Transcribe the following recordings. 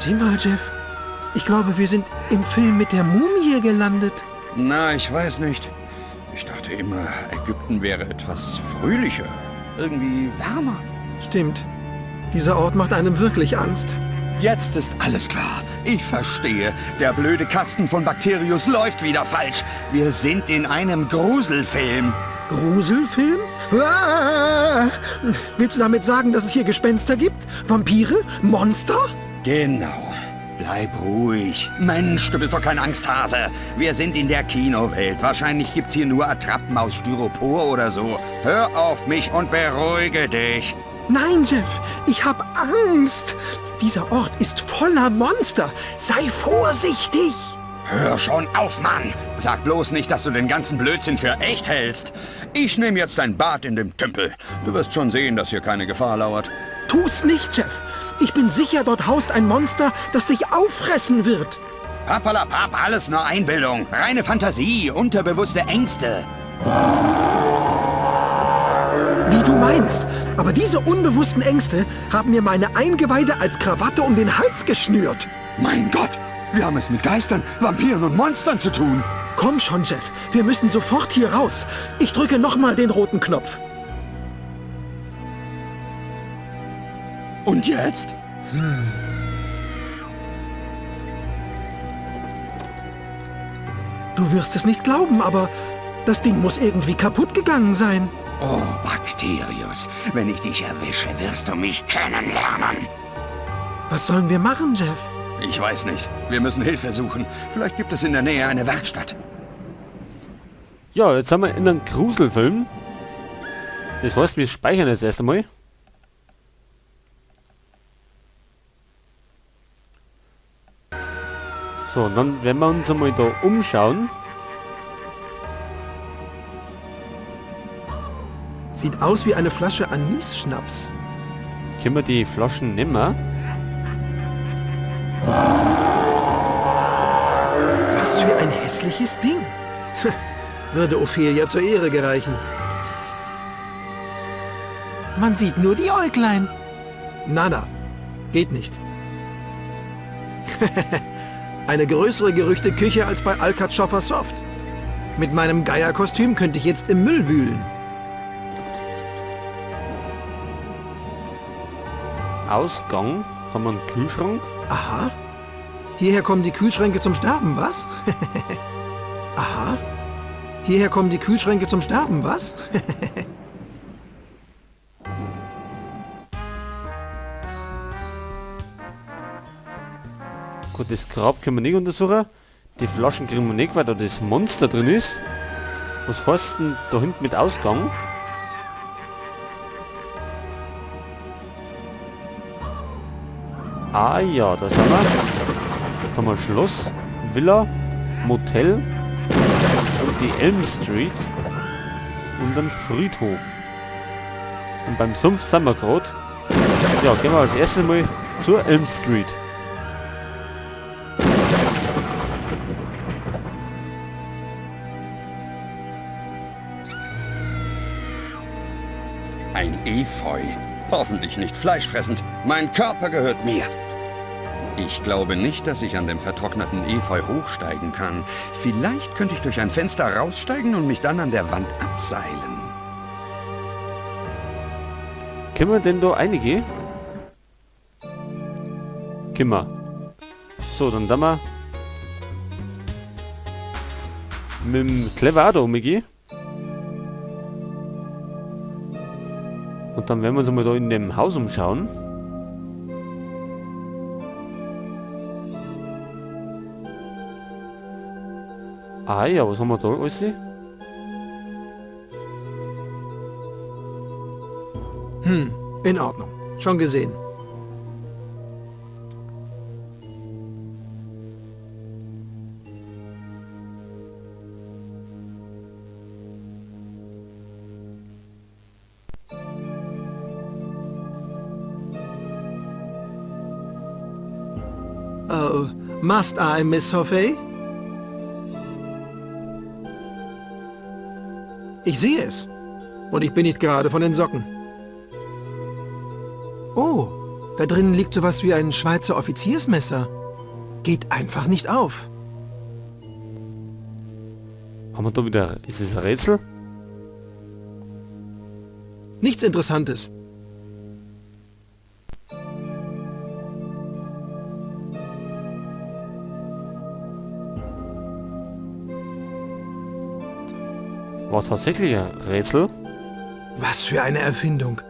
Sieh mal, Jeff. Ich glaube, wir sind im Film mit der Mumie gelandet. Na, ich weiß nicht. Ich dachte immer, Ägypten wäre etwas fröhlicher. Irgendwie wärmer. Stimmt. Dieser Ort macht einem wirklich Angst. Jetzt ist alles klar. Ich verstehe. Der blöde Kasten von Bakterius läuft wieder falsch. Wir sind in einem Gruselfilm. Gruselfilm? Ah! Willst du damit sagen, dass es hier Gespenster gibt? Vampire? Monster? Genau. Bleib ruhig. Mensch, du bist doch kein Angsthase. Wir sind in der Kinowelt. Wahrscheinlich gibt's hier nur Attrappen aus Styropor oder so. Hör auf mich und beruhige dich. Nein, Jeff, ich hab Angst. Dieser Ort ist voller Monster. Sei vorsichtig. Hör schon auf, Mann! Sag bloß nicht, dass du den ganzen Blödsinn für echt hältst. Ich nehme jetzt ein Bad in dem Tümpel. Du wirst schon sehen, dass hier keine Gefahr lauert. Tu's nicht, Jeff. Ich bin sicher, dort haust ein Monster, das dich auffressen wird. Pappalapapp, alles nur Einbildung. Reine Fantasie, unterbewusste Ängste. Wie du meinst. Aber diese unbewussten Ängste haben mir meine Eingeweide als Krawatte um den Hals geschnürt. Mein Gott, wir haben es mit Geistern, Vampiren und Monstern zu tun. Komm schon, Jeff. Wir müssen sofort hier raus. Ich drücke nochmal den roten Knopf. Und jetzt? Du wirst es nicht glauben, aber das Ding muss irgendwie kaputt gegangen sein. Oh, Bakterius, wenn ich dich erwische, wirst du mich kennenlernen. Was sollen wir machen, Jeff? Ich weiß nicht. Wir müssen Hilfe suchen. Vielleicht gibt es in der Nähe eine Werkstatt. Ja, jetzt haben wir in einem Gruselfilm. Das heißt, wir speichern jetzt erst einmal. So, und dann werden wir uns einmal da umschauen. Sieht aus wie eine Flasche Anis-Schnaps. Können wir die Flaschen nehmen? Was für ein hässliches Ding. Würde Ophelia zur Ehre gereichen. Man sieht nur die Äuglein. Nana, geht nicht. Eine größere Gerüchteküche als bei Alcatschoffer Soft. Mit meinem Geierkostüm könnte ich jetzt im Müll wühlen. Ausgang. Haben wir einen Kühlschrank. Aha. Hierher kommen die Kühlschränke zum Sterben, was? Aha. Hierher kommen die Kühlschränke zum Sterben, was? Gut, das Grab können wir nicht untersuchen. Die Flaschen kriegen wir nicht, weil da das Monster drin ist. Was heißt denn da hinten mit Ausgang? Ah ja, da sind wir. Da haben wir Schloss, Villa, Motel und die Elm Street und dann Friedhof. Und beim Sumpf sind wir gerade. Ja, gehen wir als erstes mal zur Elm Street. Ein Efeu. Hoffentlich nicht fleischfressend. Mein Körper gehört mir. Ich glaube nicht, dass ich an dem vertrockneten Efeu hochsteigen kann. Vielleicht könnte ich durch ein Fenster raussteigen und mich dann an der Wand abseilen. Können wir denn da einige? Können wir. So, dann wir mit dem Clever auch da umgehen. Und dann werden wir uns mal da in dem Haus umschauen. Ah ja, was haben wir da alles? In Ordnung. Schon gesehen. Oh, must I, Miss Hoffey? Ich sehe es. Und ich bin nicht gerade von den Socken. Oh, Da drinnen liegt sowas wie ein Schweizer Offiziersmesser. Geht einfach nicht auf. Haben wir da wieder... Ist es ein Rätsel? Nichts Interessantes. War tatsächlich ein Rätsel? Was für eine Erfindung.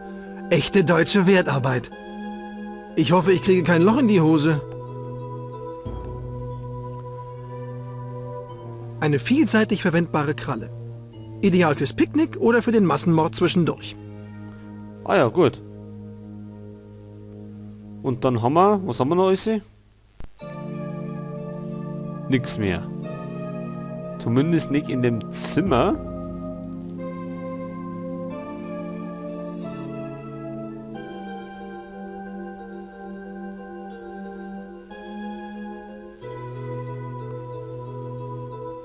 Echte deutsche Wertarbeit. Ich hoffe, ich kriege kein Loch in die Hose. Eine vielseitig verwendbare Kralle. Ideal fürs Picknick oder für den Massenmord zwischendurch. Ah ja, gut. Und dann haben wir... Was haben wir noch alles? Nix mehr. Zumindest nicht in dem Zimmer.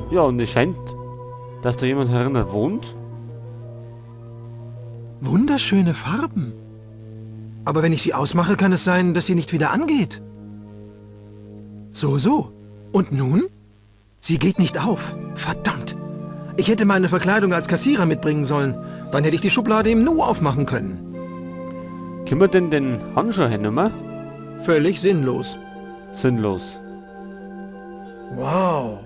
Ja, und es scheint, dass da jemand herinnen wohnt. Wunderschöne Farben. Aber wenn ich sie ausmache, kann es sein, dass sie nicht wieder angeht. So. Und nun? Sie geht nicht auf. Verdammt. Ich hätte meine Verkleidung als Kassierer mitbringen sollen. Dann hätte ich die Schublade im Nu aufmachen können. Können wir denn den Handschuh hernehmen? Völlig sinnlos. Sinnlos. Wow.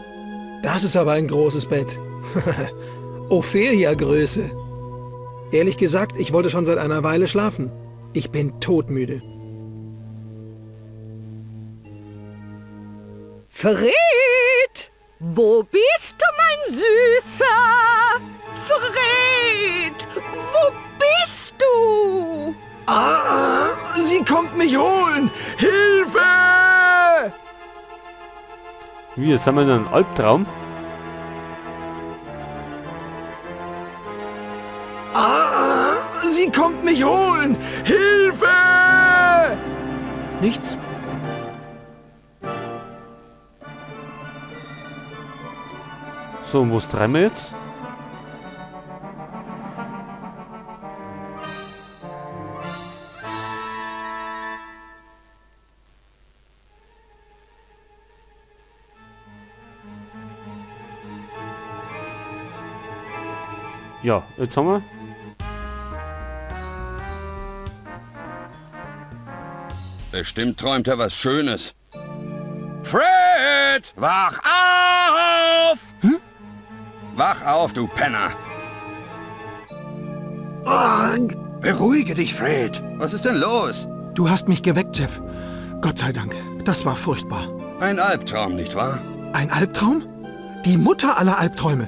Das ist aber ein großes Bett. Ophelia-Größe. Ehrlich gesagt, ich wollte schon seit einer Weile schlafen. Ich bin todmüde. Fred! Wo bist du, mein Süßer? Fred! Wo bist du? Ah, sie kommt mich holen! Hilfe! Wir sind wir in einem Albtraum. Ah, sie kommt mich holen! Hilfe! Nichts. So, und wo treiben wir jetzt? Ja, jetzt haben wir. Bestimmt träumt er was Schönes. Fred! Wach auf! Wach auf, du Penner! Beruhige dich, Fred. Was ist denn los? Du hast mich geweckt, Jeff. Gott sei Dank. Das war furchtbar. Ein Albtraum, nicht wahr? Ein Albtraum? Die Mutter aller Albträume.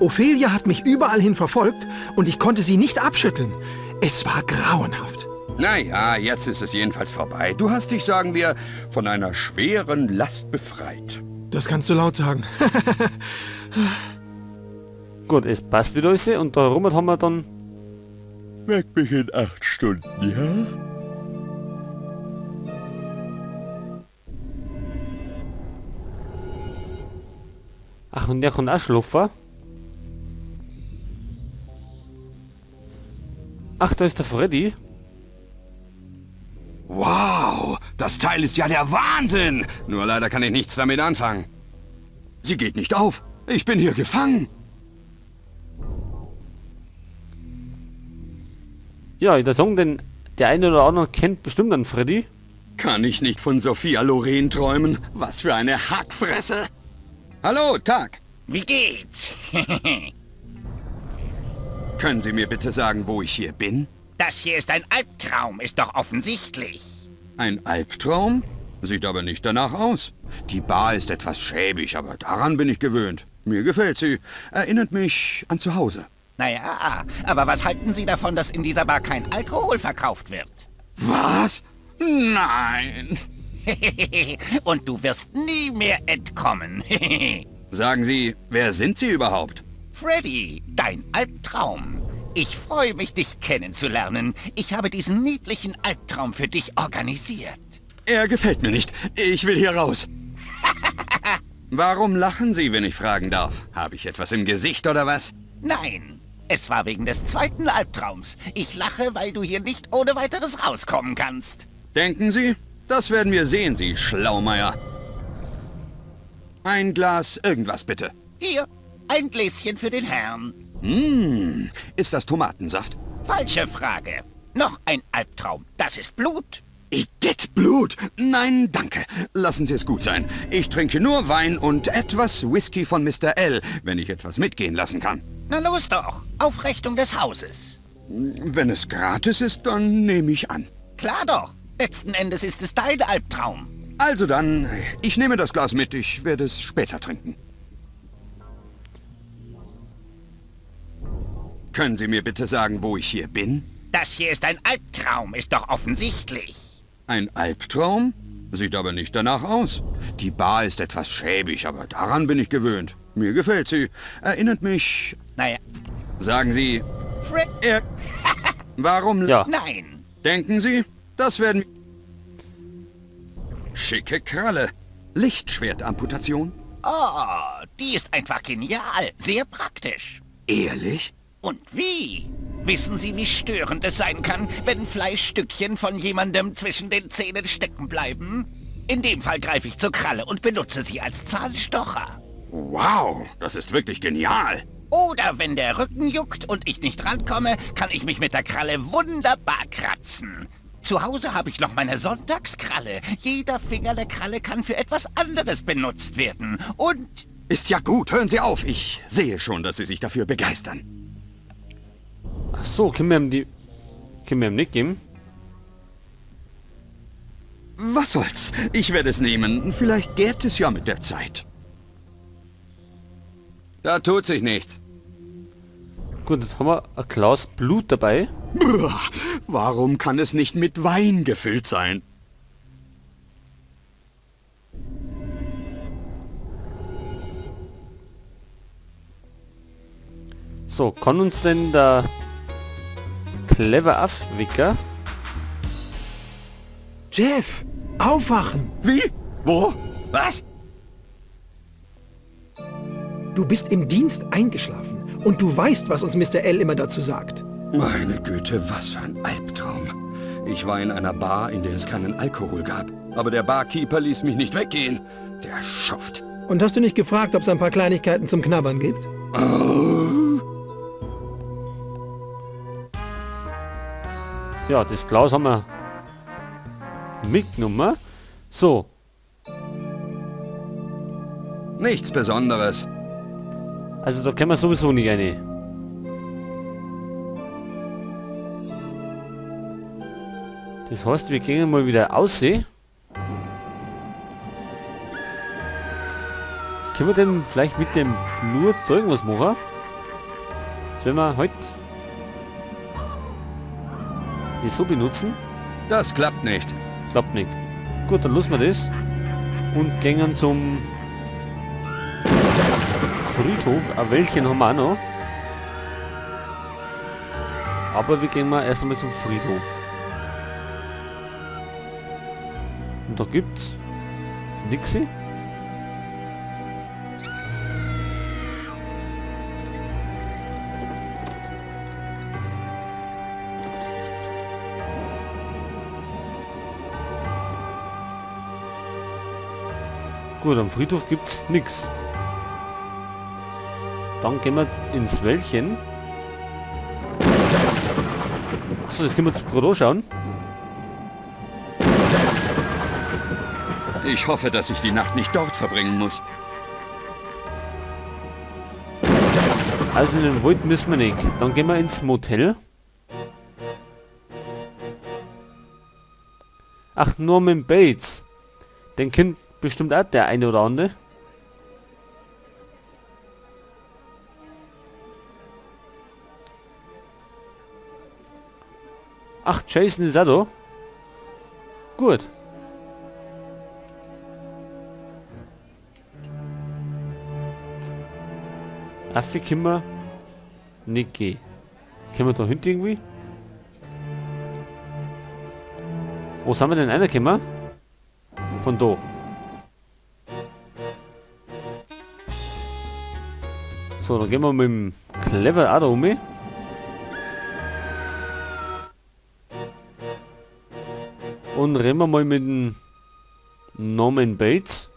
Ophelia hat mich überall hin verfolgt und ich konnte sie nicht abschütteln. Es war grauenhaft. Naja, jetzt ist es jedenfalls vorbei. Du hast dich, sagen wir, von einer schweren Last befreit. Das kannst du laut sagen. Gut, es passt wieder alles und da rum haben wir dann... Weck mich in 8 Stunden, ja? Ach, und der kann auch schlafen. Ach, da ist der Freddy. Wow, das Teil ist ja der Wahnsinn. Nur leider kann ich nichts damit anfangen. Sie geht nicht auf. Ich bin hier gefangen. Ja, ich würde sagen, denn der eine oder andere kennt bestimmt einen Freddy. Kann ich nicht von Sophia Loren träumen? Was für eine Hackfresse. Hallo, Tag. Wie geht's? Können Sie mir bitte sagen, wo ich hier bin? Das hier ist ein Albtraum, ist doch offensichtlich. Ein Albtraum? Sieht aber nicht danach aus. Die Bar ist etwas schäbig, aber daran bin ich gewöhnt. Mir gefällt sie. Erinnert mich an zu Hause. Naja, aber was halten Sie davon, dass in dieser Bar kein Alkohol verkauft wird? Was? Nein. Und du wirst nie mehr entkommen. Sagen Sie, wer sind Sie überhaupt? Freddy, dein Albtraum. Ich freue mich, dich kennenzulernen. Ich habe diesen niedlichen Albtraum für dich organisiert. Er gefällt mir nicht. Ich will hier raus. Warum lachen Sie, wenn ich fragen darf? Habe ich etwas im Gesicht oder was? Nein, es war wegen des zweiten Albtraums. Ich lache, weil du hier nicht ohne weiteres rauskommen kannst. Denken Sie? Das werden wir sehen, Sie Schlaumeier. Ein Glas irgendwas bitte. Hier, ein Gläschen für den Herrn. Ist das Tomatensaft? Falsche Frage. Noch ein Albtraum. Das ist Blut. Igitt, Blut! Nein, danke. Lassen Sie es gut sein. Ich trinke nur Wein und etwas Whisky von Mr. L, wenn ich etwas mitgehen lassen kann. Na los doch. Auf Rechnung des Hauses. Wenn es gratis ist, dann nehme ich an. Klar doch. Letzten Endes ist es dein Albtraum. Also dann, ich nehme das Glas mit. Ich werde es später trinken. Können Sie mir bitte sagen, wo ich hier bin? Das hier ist ein Albtraum, ist doch offensichtlich. Ein Albtraum? Sieht aber nicht danach aus. Die Bar ist etwas schäbig, aber daran bin ich gewöhnt. Mir gefällt sie. Erinnert mich... Naja, Sagen Sie... Fred... Warum... Ja. Nein. Denken Sie? Das werden... Schicke Kralle. Lichtschwertamputation? Oh, die ist einfach genial. Sehr praktisch. Ehrlich? Und wie? Wissen Sie, wie störend es sein kann, wenn Fleischstückchen von jemandem zwischen den Zähnen stecken bleiben? In dem Fall greife ich zur Kralle und benutze sie als Zahnstocher. Wow, das ist wirklich genial. Oder wenn der Rücken juckt und ich nicht rankomme, kann ich mich mit der Kralle wunderbar kratzen. Zu Hause habe ich noch meine Sonntagskralle. Jeder Finger der Kralle kann für etwas anderes benutzt werden. Und... Ist ja gut, hören Sie auf. Ich sehe schon, dass Sie sich dafür begeistern. Ach so, können wir ihm nicht geben? Was soll's? Ich werde es nehmen. Vielleicht gärt es ja mit der Zeit. Da tut sich nichts. Gut, jetzt haben wir ein Glas Blut dabei. Brrr, warum kann es nicht mit Wein gefüllt sein? So, kann uns denn der Clever Afwicker... Jeff, aufwachen! Wie? Wo? Was? Du bist im Dienst eingeschlafen und du weißt, was uns Mr. L immer dazu sagt. Meine Güte, was für ein Albtraum. Ich war in einer Bar, in der es keinen Alkohol gab. Aber der Barkeeper ließ mich nicht weggehen. Der Schuft. Und hast du nicht gefragt, ob es ein paar Kleinigkeiten zum Knabbern gibt? Ja, das Glas haben wir mitgenommen. So, Nichts Besonderes. also da können wir sowieso nicht rein. Das heißt, wir gehen mal wieder aussehen. Können wir denn vielleicht mit dem Blut da irgendwas machen? Sollen wir heute die so benutzen? Das klappt nicht. Klappt nicht. Gut, dann lassen wir das und gehen zum Friedhof. Ein Wäldchen haben wir auch noch. Aber wir gehen mal erst einmal zum Friedhof. Und da gibt's nixi. Gut, am Friedhof gibt's nix. Dann gehen wir ins Wäldchen. Achso, das können wir zu Prodo schauen. Ich hoffe, dass ich die Nacht nicht dort verbringen muss. Also in den Wald müssen wir nicht. Dann gehen wir ins Motel. Ach, Norman Bates. Den kennt bestimmt auch der eine oder andere. Ach, Jason ist auch da. Gut. Affe können wir nicht gehen. Können wir da hinten irgendwie? Wo sind wir denn reingekommen? Von da. So, dann gehen wir mit dem Clever auch da um. Und reden wir mal mit dem Norman Bates.